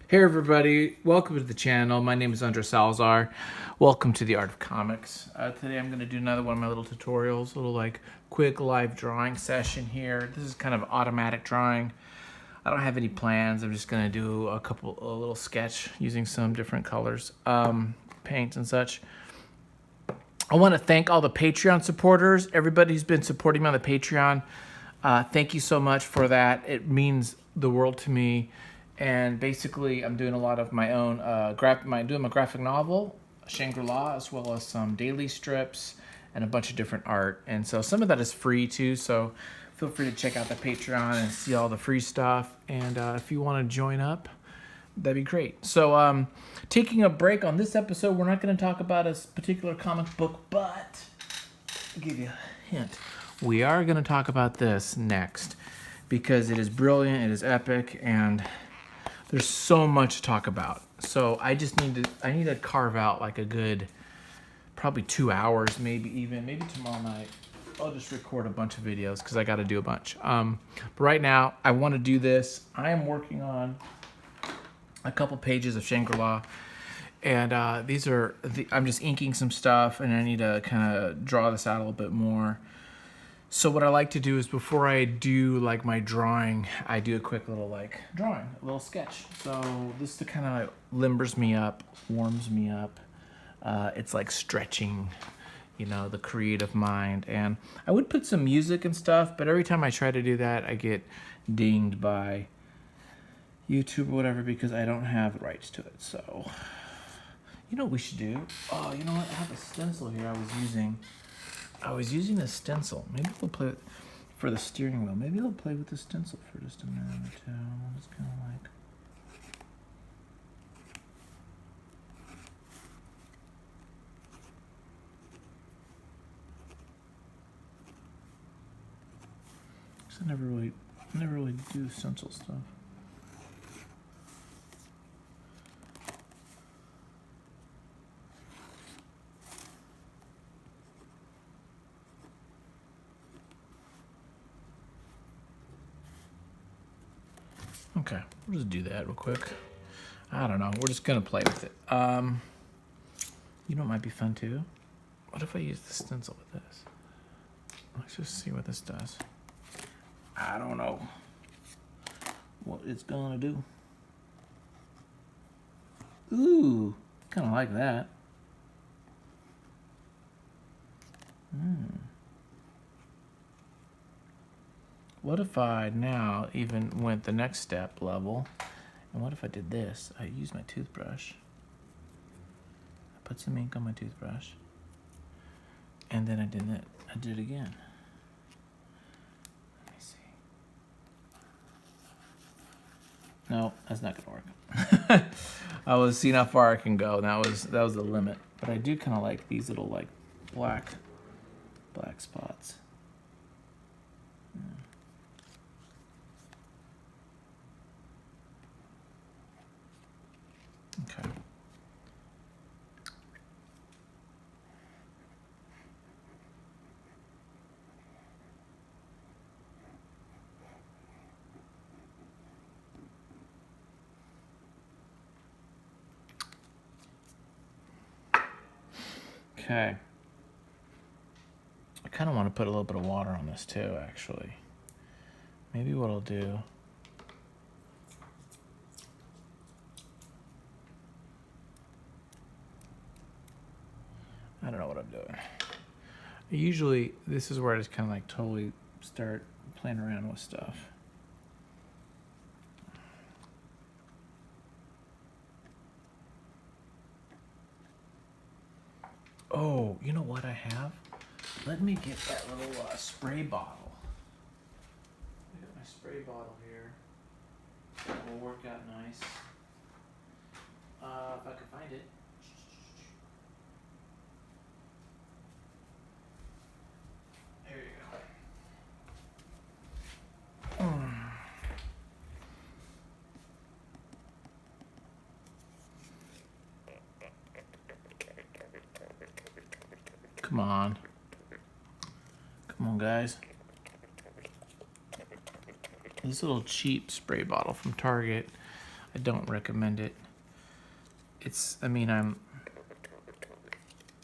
Hey everybody, welcome to the channel. My name is Andre Salazar. Welcome to the Art of Comics. Today I'm going to do another one of my little tutorials, a little like quick live drawing session here. This is kind of automatic drawing. I don't have any plans. I'm just going to do a little sketch using some different colors, paints and such. I want to thank all the Patreon supporters, everybody who's been supporting me on the Patreon. Thank you so much for that. It means the world to me. And basically, I'm doing a lot of my own doing my graphic novel, Shangri-La, as well as some daily strips and a bunch of different art. And so some of that is free too. So feel free to check out the Patreon and see all the free stuff. And if you want to join up, that'd be great. So taking a break on this episode, we're not going to talk about a particular comic book, but I'll give you a hint. We are going to talk about this next because it is brilliant, it is epic, and there's so much to talk about. So I need to carve out like a good, probably 2 hours, maybe tomorrow night. I'll just record a bunch of videos because I got to do a bunch. But right now, I want to do this. I am working on a couple pages of Shangri-La. And I'm just inking some stuff, and I need to kind of draw this out a little bit more. So what I like to do is before I do like my drawing, I do a quick little like drawing, a little sketch. So this to kind of limbers me up, warms me up. It's like stretching, the creative mind. And I would put some music and stuff, but every time I try to do that, I get dinged by YouTube or whatever because I don't have rights to it. So, you know what we should do? Oh, you know what? I have a stencil here I was using a stencil. Maybe we'll play it for the steering wheel. Maybe I'll play with the stencil for just a minute or two. It's kind of like... I never really do stencil stuff. Okay, we'll just do that real quick. I don't know. We're just gonna play with it. You know what might be fun too? What if I use the stencil with this? Let's just see what this does. I don't know what it's gonna do. Ooh, kind of like that. What if I now even went the next step level? And what if I did this? I used my toothbrush. I put some ink on my toothbrush. And then I did it. I did it again. Let me see. No, that's not gonna work. I was seeing how far I can go. That was the limit. But I do kind of like these little like black spots. Okay. Okay. I kind of want to put a little bit of water on this too, actually. Maybe what I'll do... I don't know what I'm doing. Usually, this is where I just kind of like totally start playing around with stuff. Oh, you know what I have? Let me get that little spray bottle. I got my spray bottle here. That will work out nice. If I can find it. There you go. Come on. Come on, guys. This little cheap spray bottle from Target. I don't recommend it.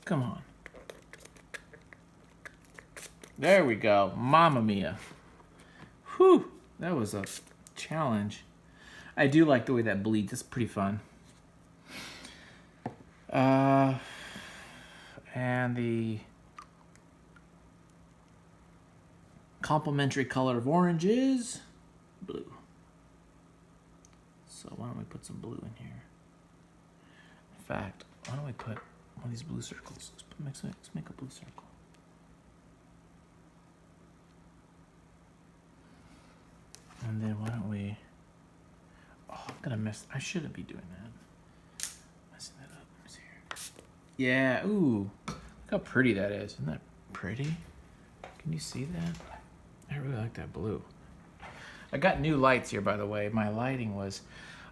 Come on. There we go. Mamma mia. Whew, that was a challenge. I do like the way that bleeds. It's pretty fun. And the complementary color of orange is blue. So why don't we put some blue in here? In fact, why don't we put one of these blue circles? Let's make a blue circle. And then why don't we... Oh, I'm gonna mess... I shouldn't be doing that. Messing that up. Let me see here. Yeah, ooh. Look how pretty that is. Isn't that pretty? Can you see that? I really like that blue. I got new lights here, by the way. My lighting was...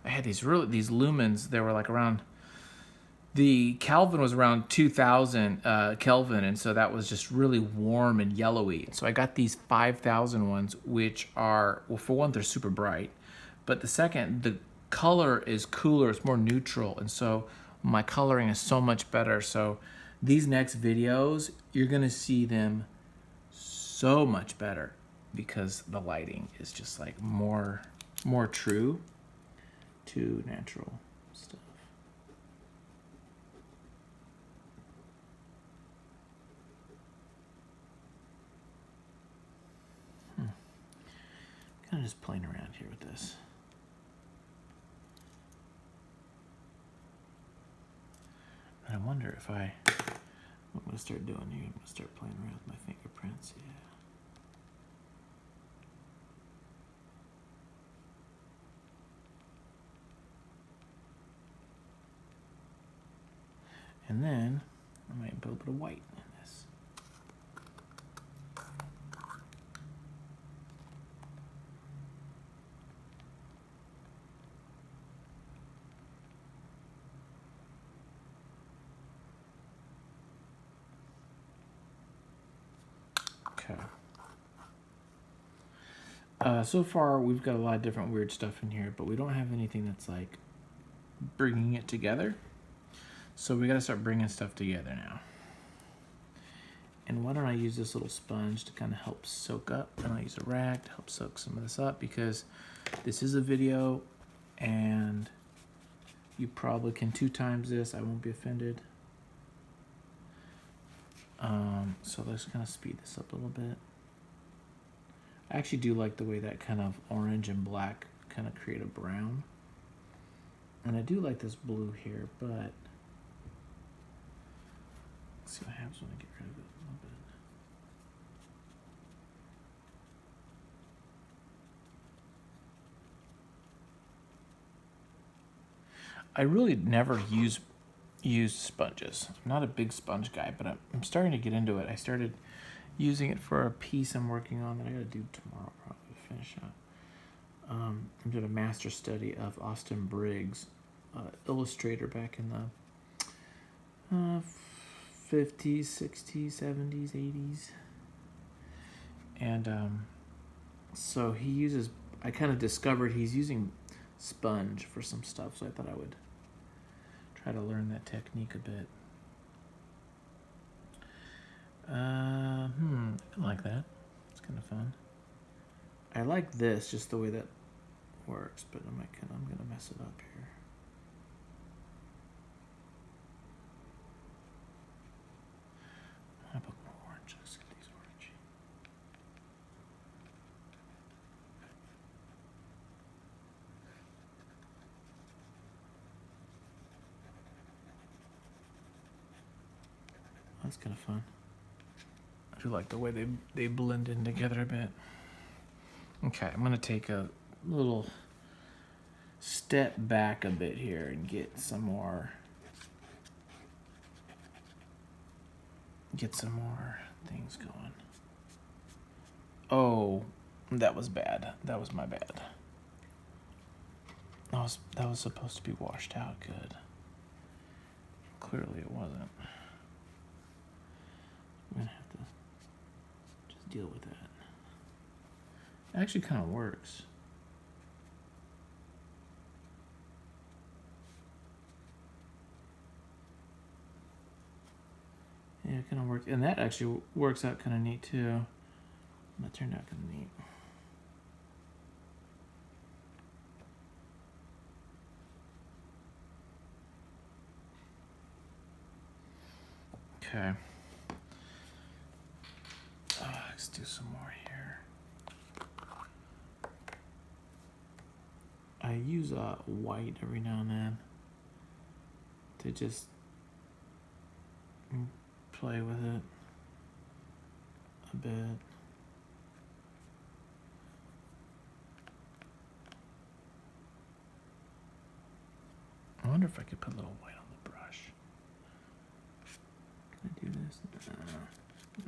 I had these lumens. They were like around... The Kelvin was around 2000 Kelvin, and so that was just really warm and yellowy. So I got these 5000 ones, which are, well, for one, they're super bright. But the second, the color is cooler, it's more neutral, and so my coloring is so much better. So these next videos, you're gonna see them so much better because the lighting is just like more true to natural stuff. Kind of just playing around here with this. And I wonder if what I'm going to start doing here, I'm going to start playing around with my fingerprints. Yeah. And then I might put a little bit of white in this. So far, we've got a lot of different weird stuff in here, but we don't have anything that's like bringing it together. So we got to start bringing stuff together now. And why don't I use this little sponge to kind of help soak up, and I'll use a rag to help soak some of this up because this is a video and you probably can 2 times this. I won't be offended. So let's kind of speed this up a little bit. I actually do like the way that kind of orange and black kind of create a brown. And I do like this blue here, but let's see what happens when I get rid of it a little bit. I really never use sponges. I'm not a big sponge guy, but I'm starting to get into it. I started using it for a piece I'm working on that I gotta do tomorrow, probably finish up. I'm doing a master study of Austin Briggs, illustrator back in the 50s, 60s, 70s, 80s. And so he uses, I kind of discovered he's using sponge for some stuff, so I thought I would try to learn that technique a bit. I like that. It's kind of fun. I like this, just the way that works, but I'm gonna mess it up here. I put more orange. Let's get these orange. That's kind of fun. I do like the way they blend in together a bit. Okay, I'm gonna take a little step back a bit here and get some more things going. Oh, that was bad. That was my bad. That was supposed to be washed out good. Clearly it wasn't. I'm gonna have to just deal with that. It actually kind of works. Yeah, it kind of works. And that actually works out kind of neat too. That turned out kind of neat. Okay. Let's do some more here. I use white every now and then to just play with it a bit. I wonder if I could put a little white on the brush. Can I do this? No,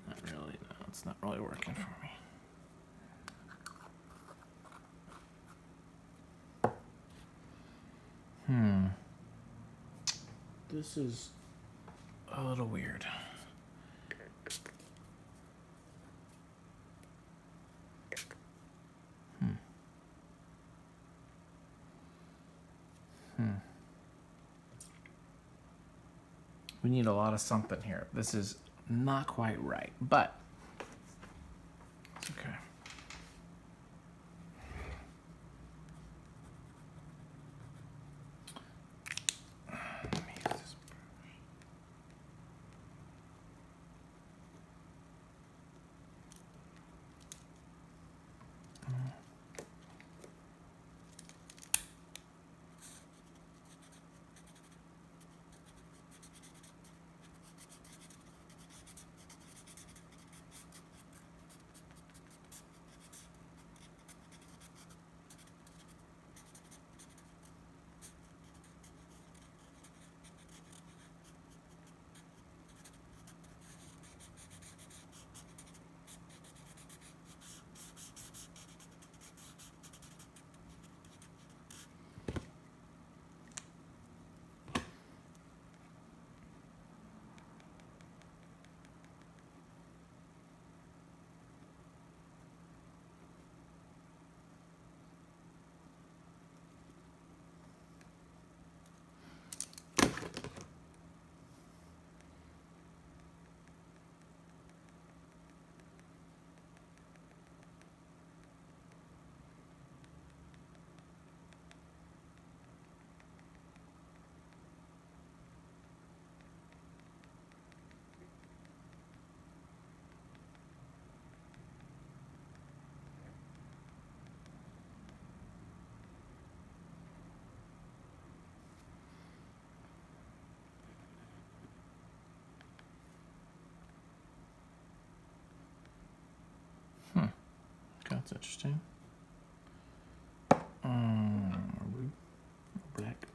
not really. No, it's not really working for me. This is a little weird. We need a lot of something here. This is not quite right, but it's okay. Let me use this brush. That's interesting. Black.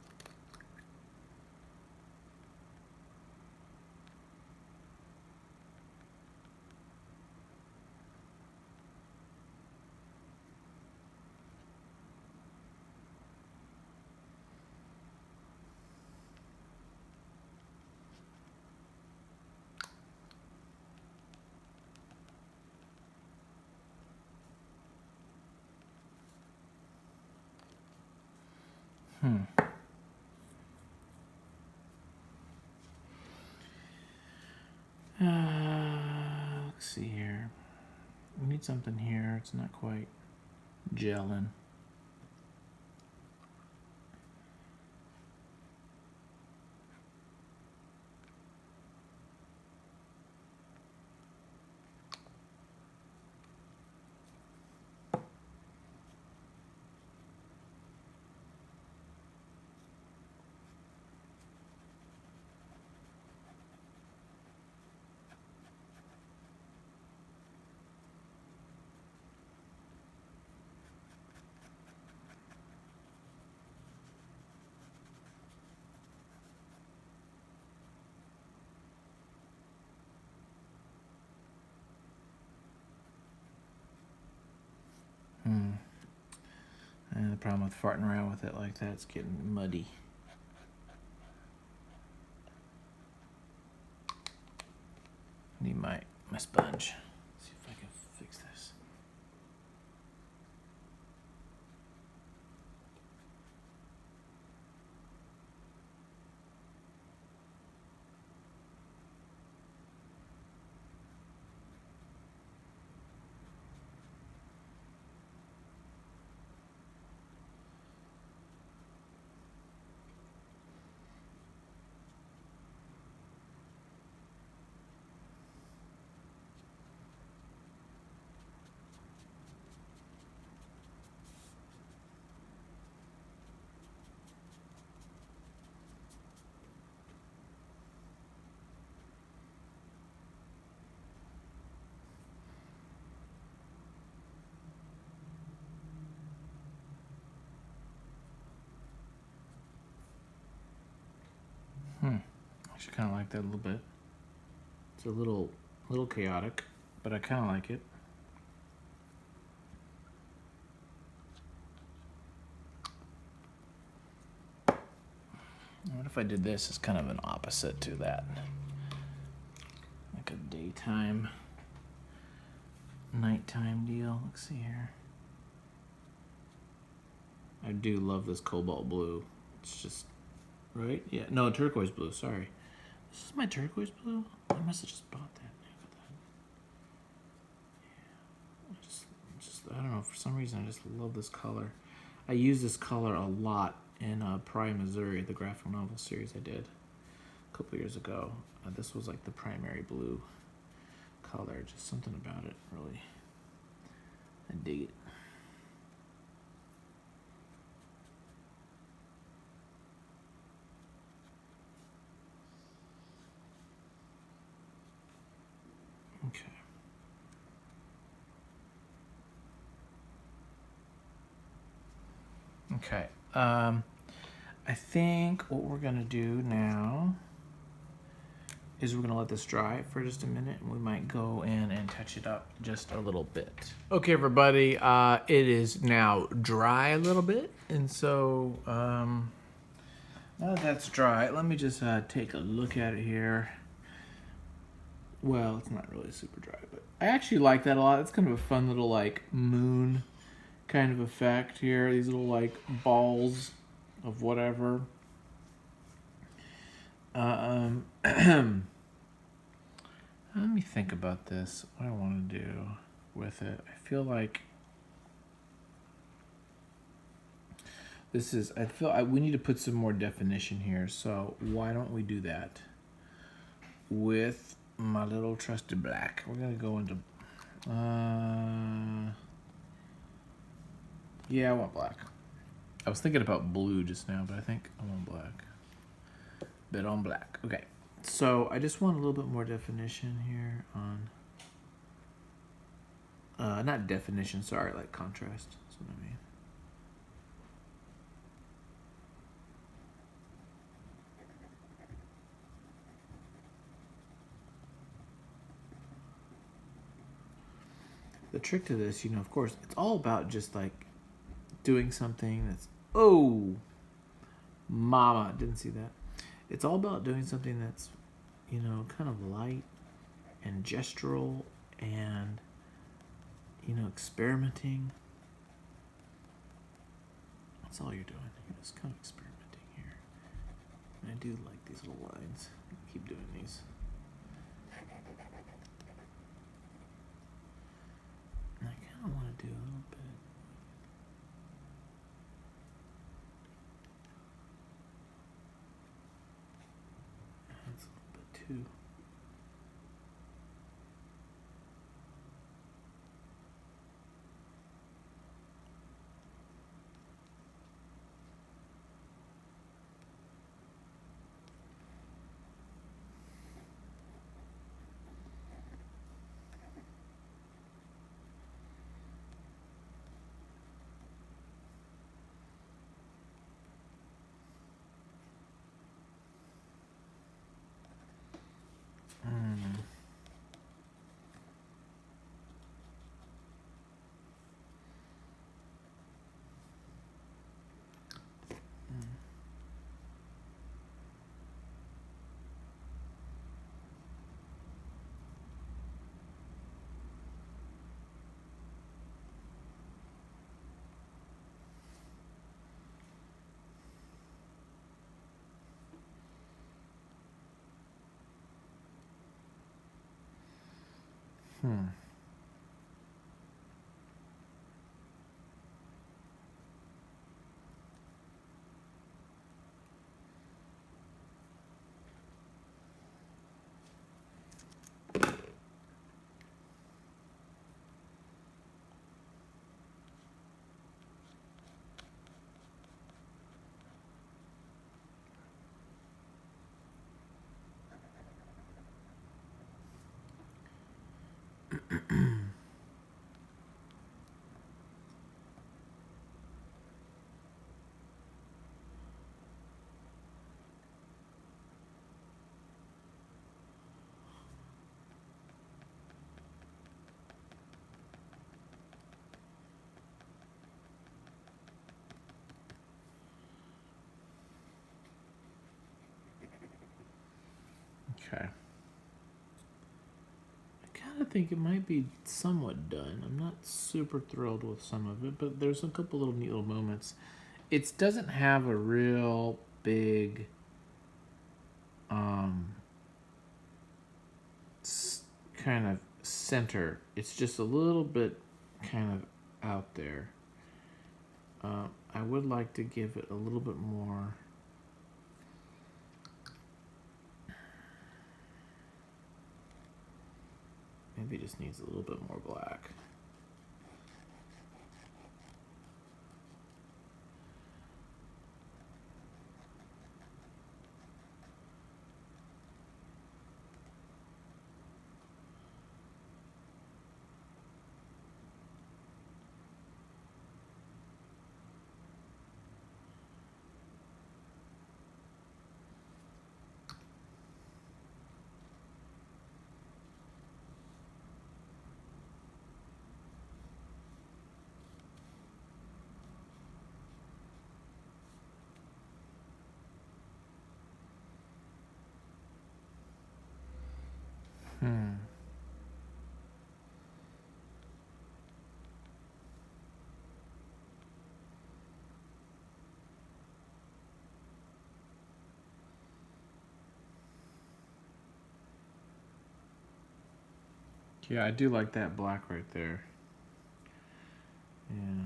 Let's see here. We need something here. It's not quite gelling. And the problem with farting around with it like that, it's getting muddy. Need my sponge. See if I can fix this. actually kind of like that a little bit. It's a little chaotic, but I kind of like it. What if I did this as kind of an opposite to that? Like a daytime, nighttime deal. Let's see here. I do love this cobalt blue. It's just, right? Yeah, no, turquoise blue, sorry. This is my turquoise blue? I must have just bought that. I don't know, for some reason I just love this color. I use this color a lot in Prime, Missouri, the graphic novel series I did a couple years ago. This was like the primary blue color, just something about it, really. I dig it. Okay. Okay. I think what we're gonna do now is we're gonna let this dry for just a minute, and we might go in and touch it up just a little bit. Okay, everybody, it is now dry a little bit, and so now that that's dry, let me just take a look at it here. Well, it's not really super dry, but I actually like that a lot. It's kind of a fun little like moon kind of effect here. These little like balls of whatever. Let me think about this. What I want to do with it. I feel like this is. We need to put some more definition here. So why don't we do that with my little trusted black? We're gonna go into. Yeah, I want black. I was thinking about blue just now, but I think I want black. Bit on black. Okay. So I just want a little bit more definition here on, not definition, sorry, like contrast. That's what I mean. The trick to this, of course, it's all about just like doing something that's, oh, mama, didn't see that. It's all about doing something that's, kind of light and gestural and, experimenting. That's all you're doing. You're just kind of experimenting here. And I do like these little lines. Keep doing these. And I kind of want to do a little bit. That's a little bit too. Okay. I kind of think it might be somewhat done. I'm not super thrilled with some of it, but there's a couple little neat little moments. It doesn't have a real big kind of center. It's just a little bit kind of out there. I would like to give it a little bit more. Maybe it just needs a little bit more black. Yeah, I do like that black right there. Yeah.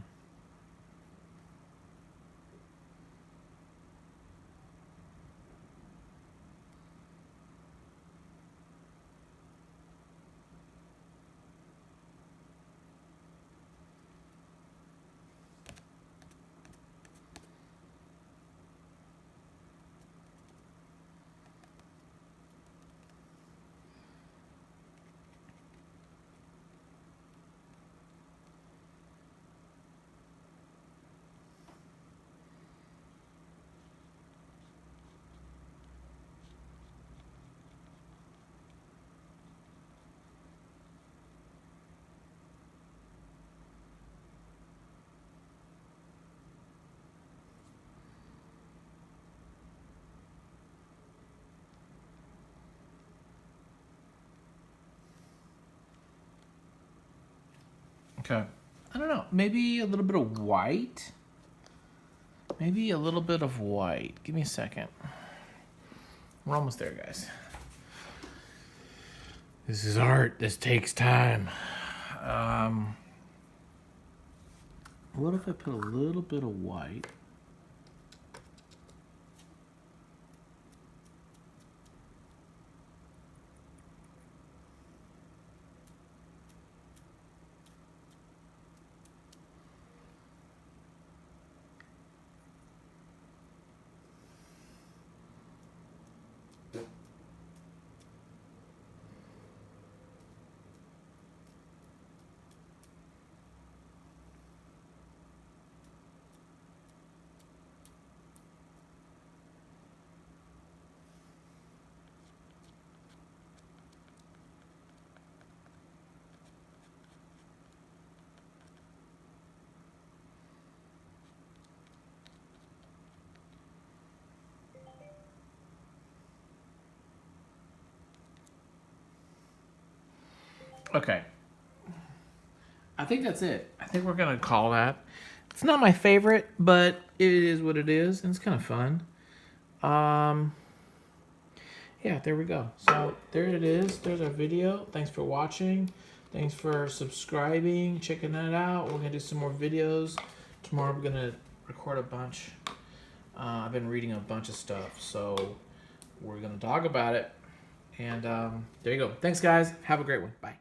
Okay. I don't know. Maybe a little bit of white. Maybe a little bit of white. Give me a second. We're almost there, guys. This is art. This takes time. What if I put a little bit of white? Okay. I think that's it. I think we're going to call that. It's not my favorite, but it is what it is, and it's kind of fun. Yeah, there we go. So there it is. There's our video. Thanks for watching. Thanks for subscribing, checking that out. We're going to do some more videos. Tomorrow we're going to record a bunch. I've been reading a bunch of stuff, so we're going to talk about it. And there you go. Thanks, guys. Have a great one. Bye.